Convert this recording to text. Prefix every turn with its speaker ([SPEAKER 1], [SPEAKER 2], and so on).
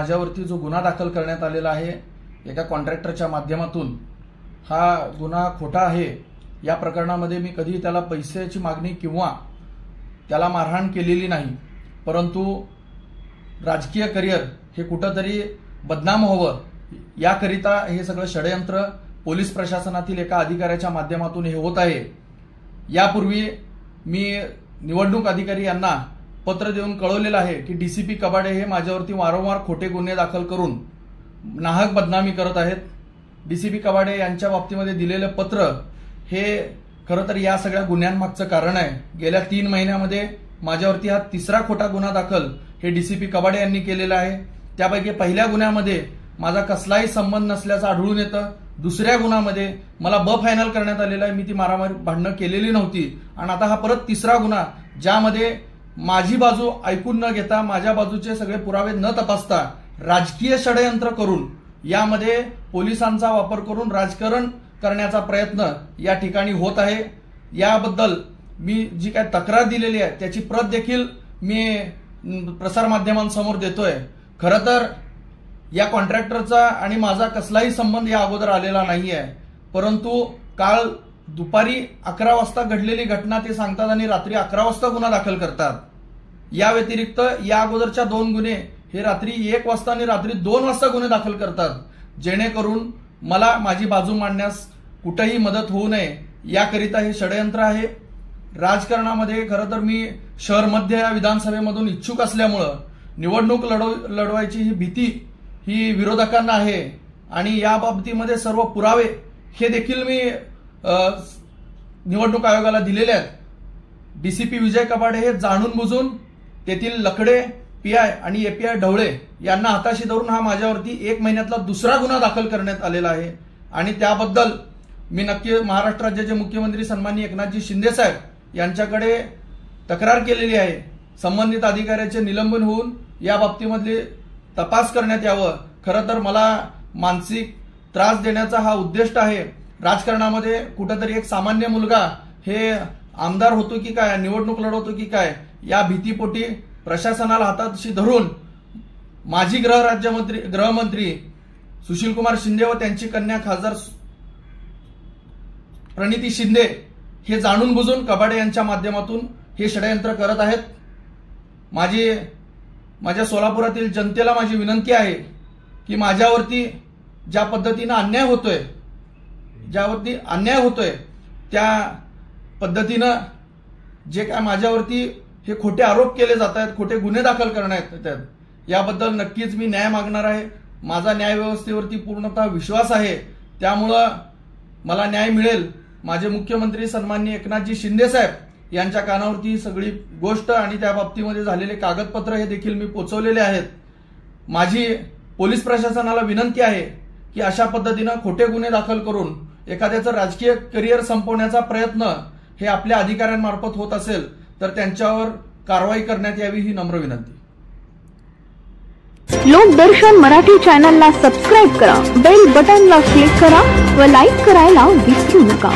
[SPEAKER 1] माझ्यावरती जो गुन्हा दाखल करण्यात आलेला आहे एका कॉन्ट्रॅक्टरच्या माध्यमातून, हा गुन्हा खोटा आहे। या प्रकरणामध्ये मी कधी त्याला पैशाची मागणी किंवा त्याला मारहाण केलेली नाही, परंतु राजकीय करिअर हे कुठंतरी बदनाम व्हावं याकरिता हे सगळं षडयंत्र पोलीस प्रशासनातील एका अधिकाऱ्याच्या माध्यमातून हे होत आहे। यापूर्वी मी निवडणूक अधिकारी यांना पत्र देऊन कळवलेलं आहे की डीसीपी कबाडे हे माझ्यावरती वारंवार खोटे गुन्हे दाखल करून नाहक बदनामी करत आहेत। डीसीपी कबाडे यांच्या बाबतीमध्ये दिलेलं पत्र हे खरं तर या सगळ्या गुन्ह्यांमागचं कारण आहे। गेल्या 3 महिन्यामध्ये माझ्यावरती हा 3रा खोटा गुन्हा दाखल हे डीसीपी कबाडे यांनी केलेला आहे। त्यापैकी पहिल्या गुन्ह्यामध्ये माझा कसलाही संबंध नसल्याचं आढळून येतं। दुसऱ्या गुन्ह्यामध्ये मला फायनल करण्यात आलेला आहे, मी ती मारामारी भांडणं केलेली नव्हती। आणि आता हा परत 3रा गुन्हा ज्यामध्ये माझी बाजू ऐकून न घेता, माझ्या बाजूचे सगळे पुरावे न तपासता राजकीय षडयंत्र करून यामध्ये पोलिसांचा वापर करून राजकारण करण्याचा प्रयत्न या ठिकाणी होत आहे। याबद्दल मी जी काय तक्रार दिलेली आहे त्याची प्रत देखील मी प्रसारमाध्यमांसमोर देतोय। खरं तर या कॉन्ट्रॅक्टरचा आणि माझा कसलाही संबंध या अगोदर आलेला नाहीये, परंतु काल दुपारी 11 वाजता घडलेली घटना ते सांगतात आणि रात्री 11 वाजता गुन्हा दाखल करतात। या व्यतिरिक्त या अगोदरच्या 2 गुन्हे हे रात्री 1 वाजता आणि रात्री 2 वाजता गुन्हे दाखल करतात, जेणेकरून मला माझी बाजू मांडण्यास कुठेही मदत होऊ नये याकरिता हे षडयंत्र आहे। राजकारणामध्ये खरं तर मी शहर मध्य या विधानसभेमधून इच्छुक असल्यामुळं निवडणूक लढवायची ही भीती ही विरोधकांना आहे आणि या बाबतीमध्ये सर्व पुरावे हे देखील मी निवडणूक आयोगाला दिलेले आहेत। डीसीपी विजय कबाडे हे जाणून बुजून तेथील लकडे पीआय आणि एपीआय ढवळे यांना हाताशी धरून हा माझ्यावरती 1 महिन्यातला 2रा गुन्हा दाखल करण्यात आलेला आहे आणि त्याबद्दल मी नक्की महाराष्ट्र राज्याचे मुख्यमंत्री सन्माननीय एकनाथजी शिंदे साहेब यांच्याकडे तक्रार केलेली आहे। संबंधित अधिकाऱ्याचे निलंबन होऊन या बाबतीमधले तपास करण्यात यावं। खरं तर मला मानसिक त्रास देण्याचा हा उद्देश आहे। राजकारणामध्ये कुठेतरी एक सामान्य मुलगा हे आमदार होतो की काय, निवडणूक लढवतो की काय, या भीतीपोटी प्रशासनाला हाताशी धरून माजी गृहमंत्री सुशीलकुमार शिंदे व त्यांची कन्या खासदार प्रणिती शिंदे हे जाणून बुजून कबाडे यांच्या माध्यमातून हे षडयंत्र करत आहेत। माझ्या सोलापुरातील जनतेला माझी विनंती आहे की माझ्यावरती ज्या पद्धतीनं अन्याय होतोय त्या पद्धतीनं जे काय माझ्यावरती हे खोटे आरोप केले जात आहेत, खोटे गुन्हे दाखल करण्यात येतात, याबद्दल नक्कीच मी न्याय मागणार आहे। माझा न्याय व्यवस्थेवरती पूर्णतः विश्वास आहे, त्यामुळं मला न्याय मिळेल। माझे मुख्यमंत्री सन्माननीय एकनाथजी शिंदे साहेब यांच्या कानावरती सगळी गोष्ट आणि त्या बाबतीमध्ये झालेले कागदपत्र हे देखील मी पोचवलेले आहेत। माझी पोलीस प्रशासनाला विनंती आहे की अशा पद्धतीनं खोटे गुन्हे दाखल करून एखाद्याचं राजकीय करिअर संपवण्याचा प्रयत्न हे आपल्या अधिकाऱ्यांमार्फत होत असेल तर त्यांच्यावर कारवाई करण्यात यावी ही नम्र विनंती।
[SPEAKER 2] लोकदर्शन मराठी चॅनलला सबस्क्राइब करा, बेल बटनला क्लिक करा व लाईक करायला विसरू नका।